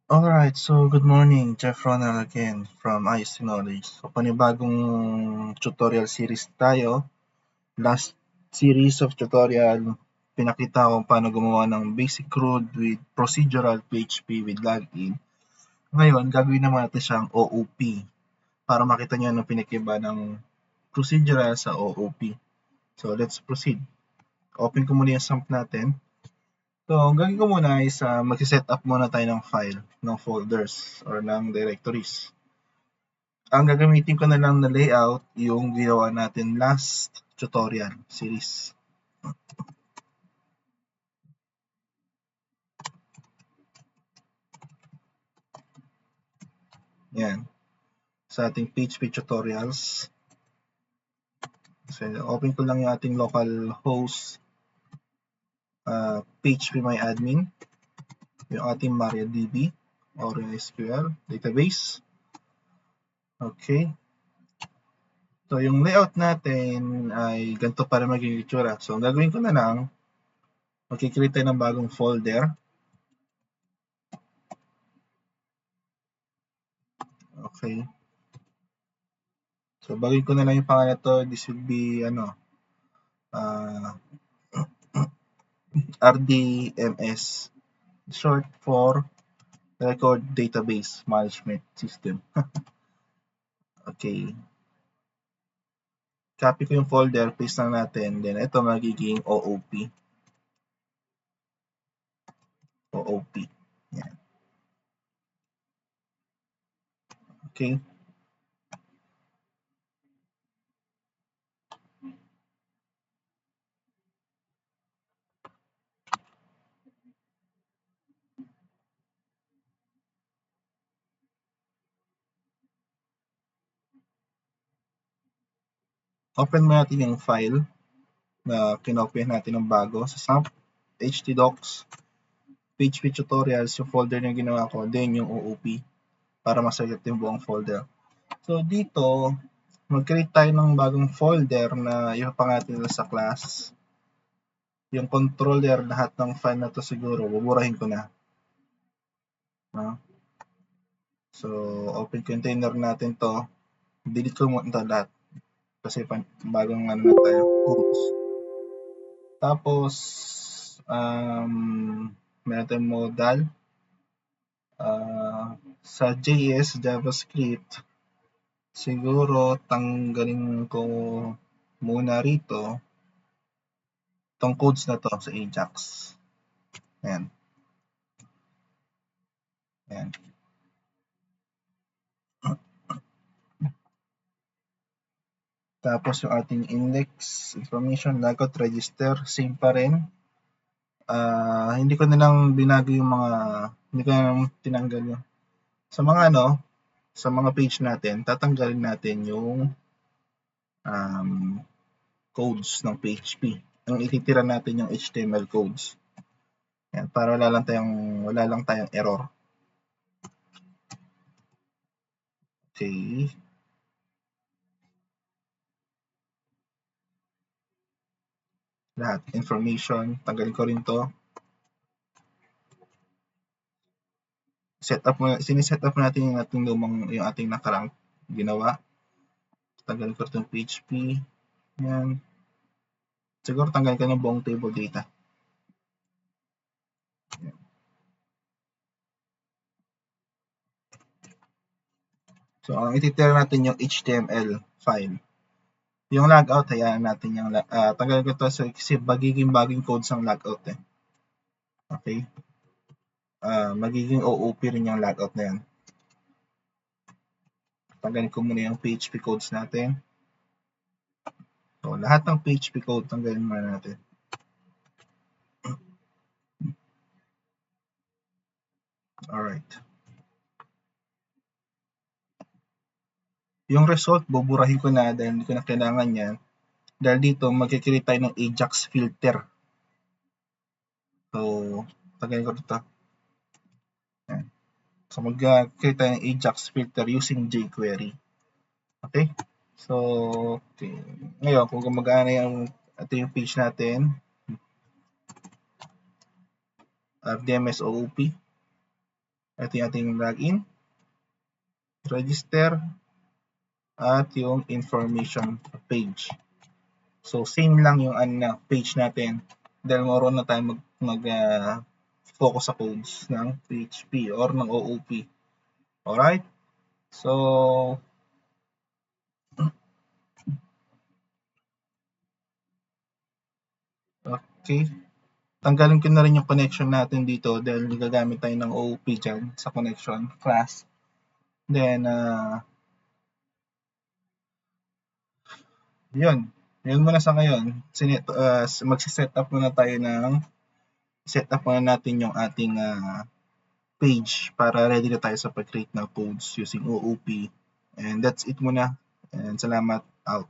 Alright, so good morning, Jeff Ronald again from IC Knowledge. So panibagong tutorial series tayo. Last series of tutorial, pinakita ko paano gumawa ng basic CRUD with procedural PHP with login. Ngayon, gagawin naman natin siyang OOP para makita niyo anong pinakiba ng procedural sa OOP. So let's proceed. Open ko muna yung sump natin. So, ang gagawin ko muna is mag-set up muna tayo ng file, ng folders, or ng directories. Ang gagamitin ko na lang na layout yung ginawa natin last tutorial series. Yan. Sa ating PHP tutorials. So, open ko lang yung ating local host phpMyAdmin, yung ating MariaDB or SQL database. Okay. So, yung layout natin ay ganito para maging itsura. So, ang gagawin ko na lang, mag-create tayo ng bagong folder. Okay. So, bagay ko na lang yung pangalan to. This will be, RDMS. Short for Record Database Management System. Okay. Copy ko yung folder, paste lang natin. Then, ito magiging OOP. OOP. Yan. Okay. Open mo natin yung file na kinopyahan natin ng bago sa SAMP, htdocs, PHP tutorials, yung folder na ginawa ko, then yung OOP para masagot yung buong folder. So, dito, mag-create tayo ng bagong folder na ipapangatin sa class. Yung controller, lahat ng file na to siguro, buburahin ko na. No? So, open container natin to. Delete ko muna ito lahat. Kasi bagong ano na tayo, codes. Tapos, meron tayong modal. Sa JS, JavaScript, siguro tanggalin ko muna rito itong codes na to sa Ajax. Ayan. Ayan. Tapos yung ating index information, logout, register, same pa rin. Hindi ko na lang binago yung mga, hindi ko na lang tinanggal yung, sa mga page natin, tatanggalin natin yung codes ng PHP. Ang ititira natin yung HTML codes. Yan, para wala lang tayong error. Okay. Lahat information, tanggalin ko rin to. Siniset up natin yung ating nakarang ginawa. Tanggalin ko itong PHP. Yan. Siguro tanggalin ko ng buong table data. Yan. So, ang ititira natin yung HTML file. Yung logout, hayaan natin yung tanggalin ko ito kasi magiging baging codes ang logout eh. Okay? Magiging OOP rin yung logout na yan. Tanggalin ko muna yung PHP codes natin. So, lahat ng PHP code, tanggalin muna natin. Alright. Yung result, buburahin ko na dahil hindi ko na kailangan yan. Dahil dito, magkikreate tayo ng Ajax filter. So, tanggalin ko dito. Yan. So, mag-create tayo ng Ajax filter using jQuery. Okay? So, okay. Ngayon, kung gumagana ito yung page natin, RDMS OOP. Ito yung ating login, register, at yung information page. So, same lang yung page natin dahil meron na tayo focus sa codes ng PHP or ng OOP. Alright? So, okay. Tanggalin ko na rin yung connection natin dito dahil gagamit tayo ng OOP dyan sa connection class. Then, yun muna sa ngayon. Magsiset up muna natin yung ating page para ready na tayo sa pag-create ng codes using OOP. And that's it muna. And salamat, out.